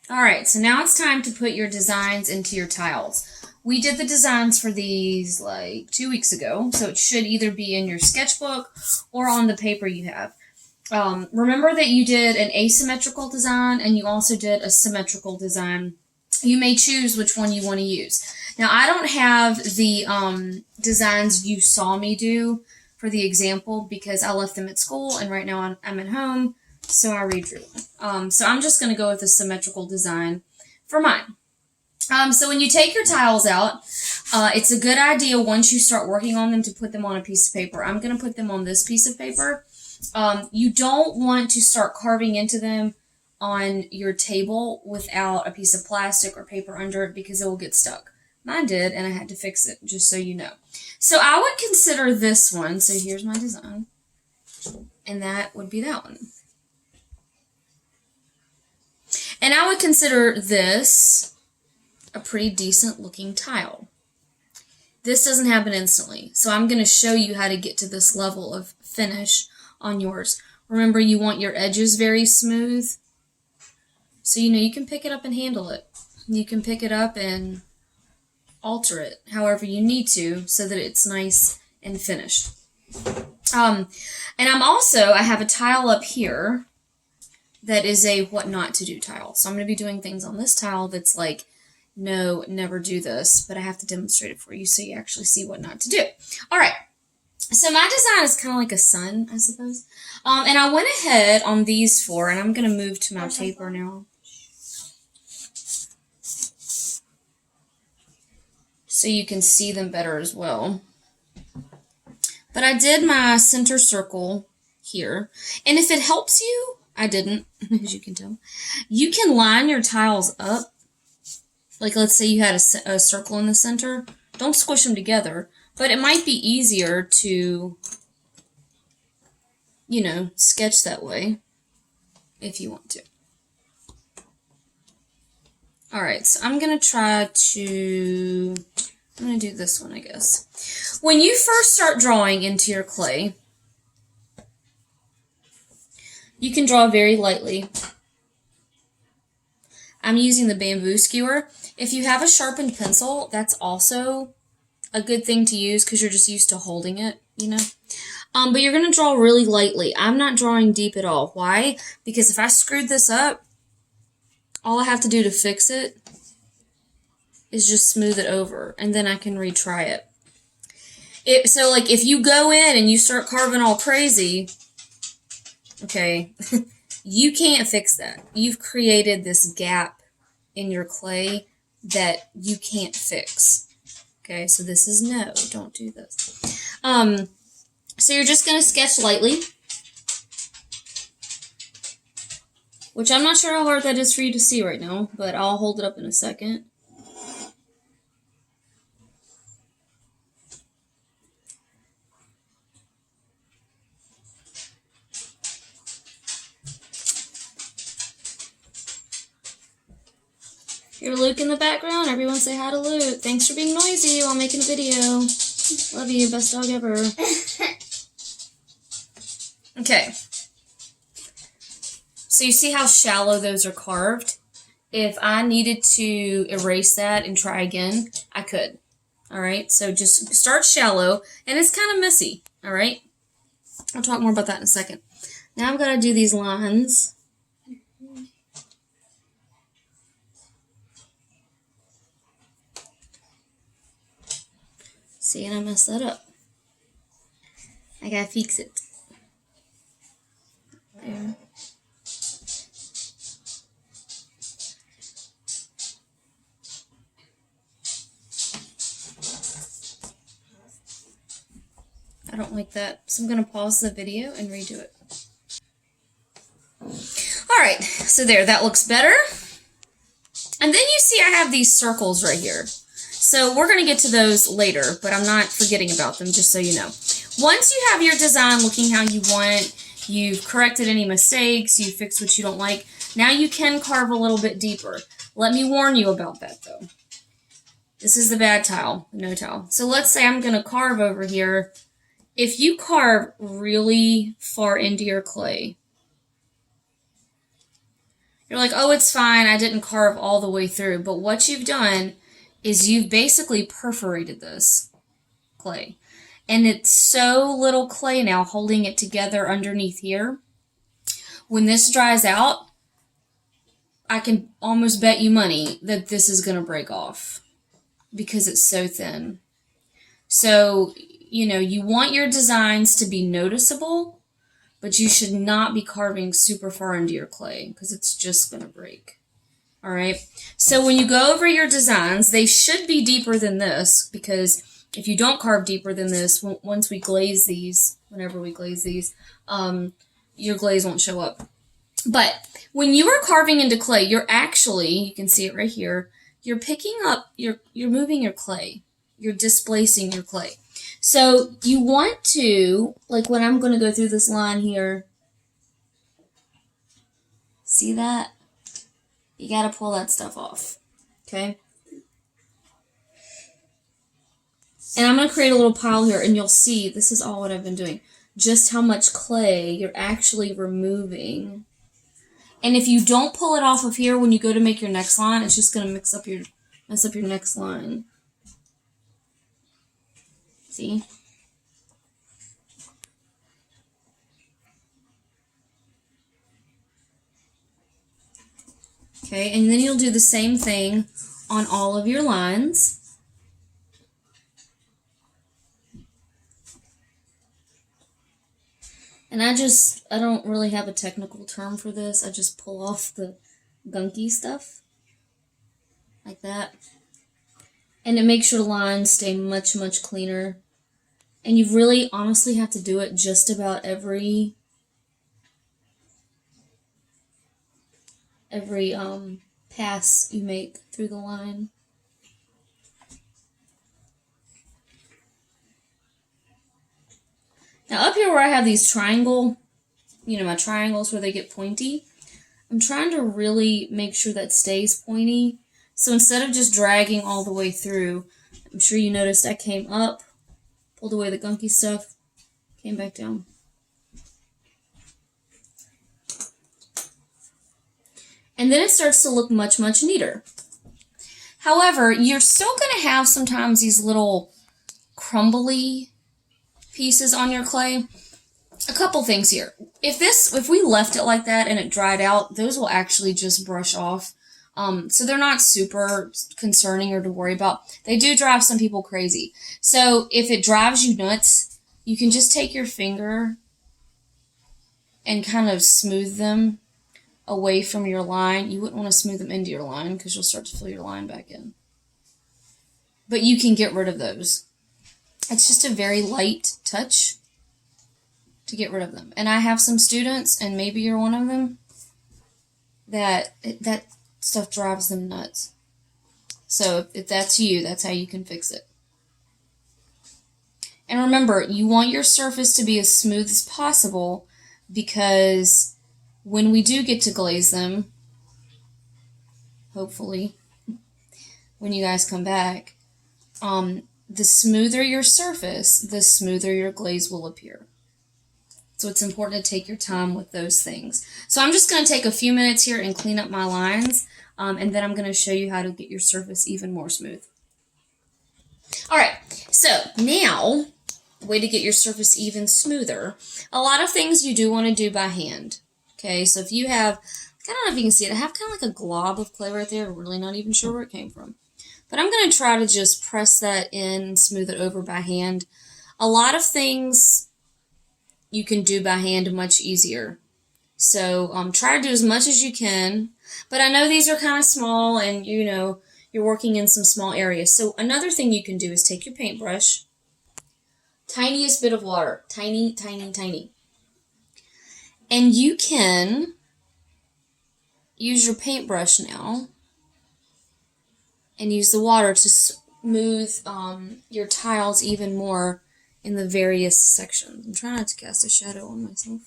All right, so now it's time to put your designs into your tiles. We did the designs for these like 2 weeks ago, so it should either be in your sketchbook or on the paper you have. Remember that you did an asymmetrical design and you also did a symmetrical design. You may choose which one you want to use. Now, I don't have the designs you saw me do for the example because I left them at school and right now I'm at home, so I redrew them. So I'm just going to go with a symmetrical design for mine. So when you take your tiles out, it's a good idea once you start working on them to put them on a piece of paper. I'm going to put them on this piece of paper. You don't want to start carving into them on your table without a piece of plastic or paper under it because it will get stuck. Mine did, and I had to fix it, just so you know. So I would consider this one, so here's my design, and that would be that one. And I would consider this a pretty decent looking tile. This doesn't happen instantly, so I'm going to show you how to get to this level of finish on yours. Remember, you want your edges very smooth, so you can pick it up and handle it. You can pick it up and alter it however you need to so that it's nice and finished. And I have a tile up here that is a what not to do tile. So I'm going to be doing things on this tile that's like, no, never do this, but I have to demonstrate it for you so you actually see what not to do. All right. So my design is kind of like a sun, I suppose. And I went ahead on these four, and I'm going to move to my paper now. So you can see them better as well. But I did my center circle here. And if it helps you, I didn't, as you can tell, you can line your tiles up. Like, let's say you had a circle in the center. Don't squish them together. But it might be easier to, sketch that way if you want to. Alright, so I'm going to do this one, I guess. When you first start drawing into your clay, you can draw very lightly. I'm using the bamboo skewer. If you have a sharpened pencil, that's also a good thing to use because you're just used to holding it, But you're going to draw really lightly. I'm not drawing deep at all. Why? Because if I screwed this up, all I have to do to fix it is just smooth it over, and then I can retry it. So, like, if you go in and you start carving all crazy, okay, you can't fix that. You've created this gap in your clay that you can't fix. Okay, so this is no, don't do this. So you're just going to sketch lightly, which I'm not sure how hard that is for you to see right now, but I'll hold it up in a second. Hear Luke in the background. Everyone say hi to Luke. Thanks for being noisy while making a video. Love you. Best dog ever. Okay. So you see how shallow those are carved? If I needed to erase that and try again, I could. Alright, so just start shallow, and it's kind of messy. Alright? I'll talk more about that in a second. Now I've got to do these lines. See, and I messed that up. I gotta fix it. There. I don't like that, so I'm gonna pause the video and redo it. Alright, so there, that looks better. And then you see I have these circles right here. So we're going to get to those later, but I'm not forgetting about them, just so you know. Once you have your design looking how you want, you've corrected any mistakes, you fixed what you don't like, now you can carve a little bit deeper. Let me warn you about that, though. This is the bad tile, the no tile. So let's say I'm going to carve over here. If you carve really far into your clay, You're like, oh, it's fine, I didn't carve all the way through. But what you've done is you've basically perforated this clay. And it's so little clay now holding it together underneath here. When this dries out, I can almost bet you money that this is going to break off because it's so thin. So, you want your designs to be noticeable, but you should not be carving super far into your clay because it's just going to break. All right. So when you go over your designs, they should be deeper than this, because if you don't carve deeper than this, once we glaze these, whenever we glaze these, your glaze won't show up. But when you are carving into clay, you're actually, you can see it right here, you're picking up, you're moving your clay. You're displacing your clay. So you want to, like when I'm going to go through this line here, see that? You got to pull that stuff off, okay? And I'm going to create a little pile here, and you'll see, this is all what I've been doing, just how much clay you're actually removing. And if you don't pull it off of here when you go to make your next line, it's just going to mess up your next line. See? Okay, and then you'll do the same thing on all of your lines. And I don't really have a technical term for this. I just pull off the gunky stuff. Like that. And it makes your lines stay much, much cleaner. And you really honestly have to do it just about every pass you make through the line. Now up here where I have these my triangles where they get pointy, I'm trying to really make sure that stays pointy. So instead of just dragging all the way through, I'm sure you noticed I came up, pulled away the gunky stuff, came back down. And then it starts to look much, much neater. However, you're still going to have sometimes these little crumbly pieces on your clay. A couple things here. If we left it like that and it dried out, those will actually just brush off. So they're not super concerning or to worry about. They do drive some people crazy. So if it drives you nuts, you can just take your finger and kind of smooth them away from your line. You wouldn't want to smooth them into your line because you'll start to fill your line back in. But you can get rid of those. It's just a very light touch to get rid of them. And I have some students, and maybe you're one of them, that stuff drives them nuts. So if that's you, that's how you can fix it. And remember, you want your surface to be as smooth as possible, because when we do get to glaze them, hopefully, when you guys come back, the smoother your surface, the smoother your glaze will appear. So it's important to take your time with those things. So I'm just going to take a few minutes here and clean up my lines, and then I'm going to show you how to get your surface even more smooth. All right, so now, way to get your surface even smoother. A lot of things you do want to do by hand. Okay, so if you have, I don't know if you can see it, I have kind of like a glob of clay right there. I'm really not even sure where it came from. But I'm going to try to just press that in and smooth it over by hand. A lot of things you can do by hand much easier. So try to do as much as you can. But I know these are kind of small, and you're working in some small areas. So another thing you can do is take your paintbrush, tiniest bit of water, tiny, tiny, tiny. And you can use your paintbrush now and use the water to smooth your tiles even more in the various sections. I'm trying not to cast a shadow on myself.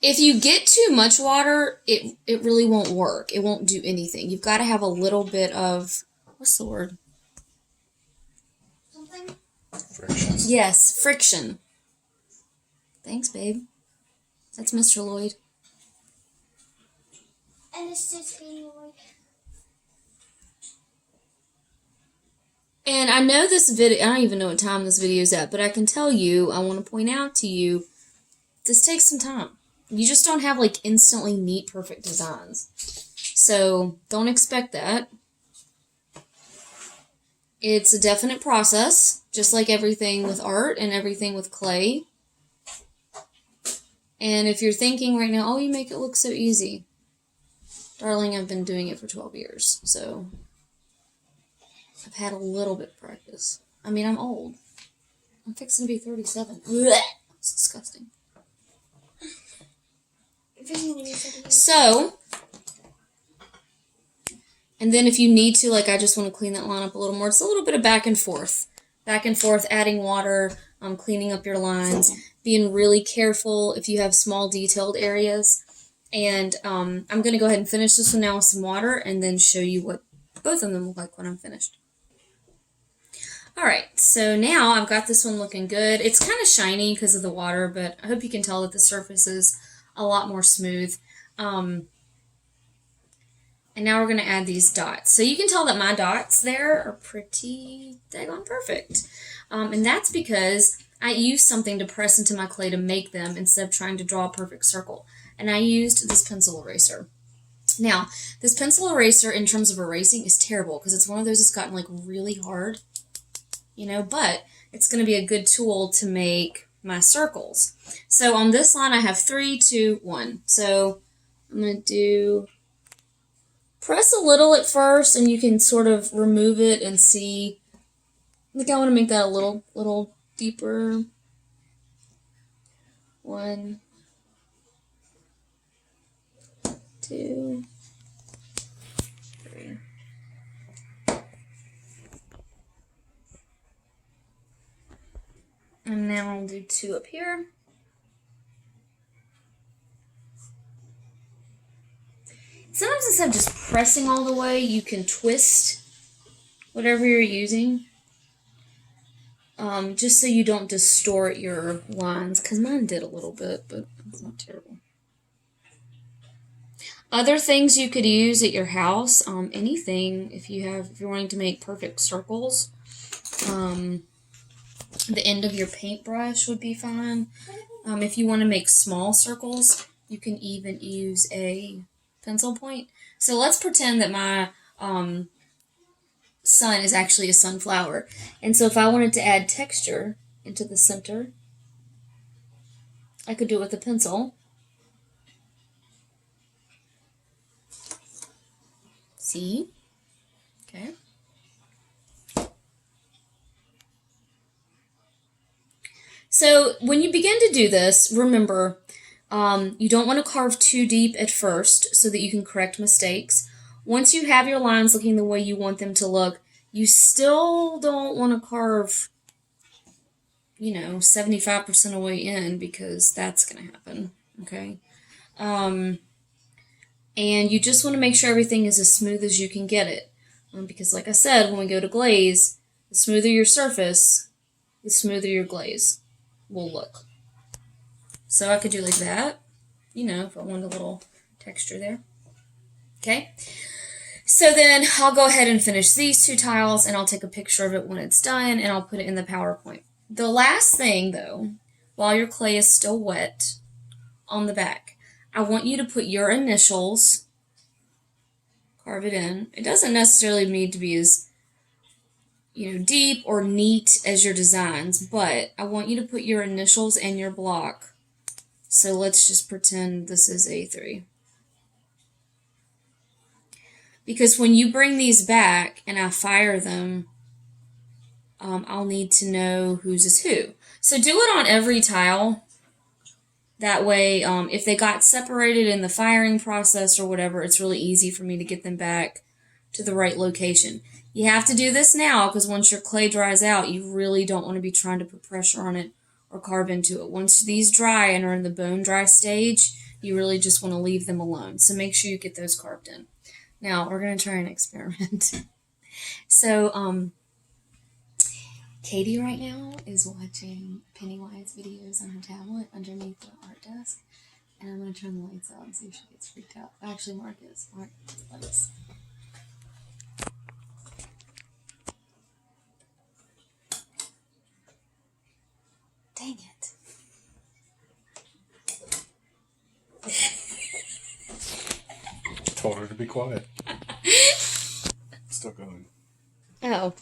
If you get too much water, it really won't work. It won't do anything. You've got to have a little bit of, what's the word? Friction. Yes, friction. Thanks, babe. That's Mr. Lloyd. And this is being Lloyd. And I know this video, I don't even know what time this video is at, but I can tell you, I want to point out to you, this takes some time. You just don't have like instantly neat, perfect designs. So don't expect that. It's a definite process, just like everything with art and everything with clay. And if you're thinking right now, oh, you make it look so easy. Darling, I've been doing it for 12 years, so I've had a little bit of practice. I mean, I'm old. I'm fixing to be 37. Blech! It's disgusting. So, and then if you need to, like I just want to clean that line up a little more, it's a little bit of back and forth. Back and forth, adding water, cleaning up your lines, being really careful if you have small detailed areas. And I'm going to go ahead and finish this one now with some water and then show you what both of them look like when I'm finished. Alright, so now I've got this one looking good. It's kind of shiny because of the water, but I hope you can tell that the surface is a lot more smooth. And now we're going to add these dots. So you can tell that my dots there are pretty daggone perfect. And that's because I used something to press into my clay to make them instead of trying to draw a perfect circle. And I used this pencil eraser. Now, this pencil eraser in terms of erasing is terrible because it's one of those that's gotten like really hard, you know, but it's going to be a good tool to make my circles. So on this line I have 3, 2, 1. So I'm going to press a little at first and you can sort of remove it and see. I think I want to make that a little deeper. 1, 2, 3. And now I'll do 2 up here. Sometimes instead of just pressing all the way, you can twist whatever you're using. Just so you don't distort your lines, because mine did a little bit, but it's not terrible. Other things you could use at your house, anything, if you're wanting to make perfect circles, the end of your paintbrush would be fine. If you want to make small circles, you can even use a pencil point. So let's pretend that my sun is actually a sunflower. And so if I wanted to add texture into the center, I could do it with a pencil. See? Okay. So when you begin to do this, remember, you don't want to carve too deep at first so that you can correct mistakes. Once you have your lines looking the way you want them to look, you still don't want to carve, 75% of the way in, because that's going to happen, okay? And you just want to make sure everything is as smooth as you can get it. Because like I said, when we go to glaze, the smoother your surface, the smoother your glaze will look. So I could do like that, if I wanted a little texture there. Okay? So then I'll go ahead and finish these 2 tiles, and I'll take a picture of it when it's done, and I'll put it in the PowerPoint. The last thing, though, while your clay is still wet, on the back, I want you to put your initials, carve it in. It doesn't necessarily need to be as, deep or neat as your designs, but I want you to put your initials and your block. So let's just pretend this is A3. Because when you bring these back and I fire them, I'll need to know whose is who. So do it on every tile. That way, if they got separated in the firing process or whatever, it's really easy for me to get them back to the right location. You have to do this now because once your clay dries out, you really don't want to be trying to put pressure on it or carve into it. Once these dry and are in the bone dry stage, you really just want to leave them alone. So make sure you get those carved in. Now, we're going to try an experiment. So, Katie right now is watching Pennywise videos on her tablet underneath the art desk. And I'm gonna turn the lights out and see if she gets freaked out. Actually, Mark is. Mark, let us. Dang it. Told her to be quiet. Still going. Oh.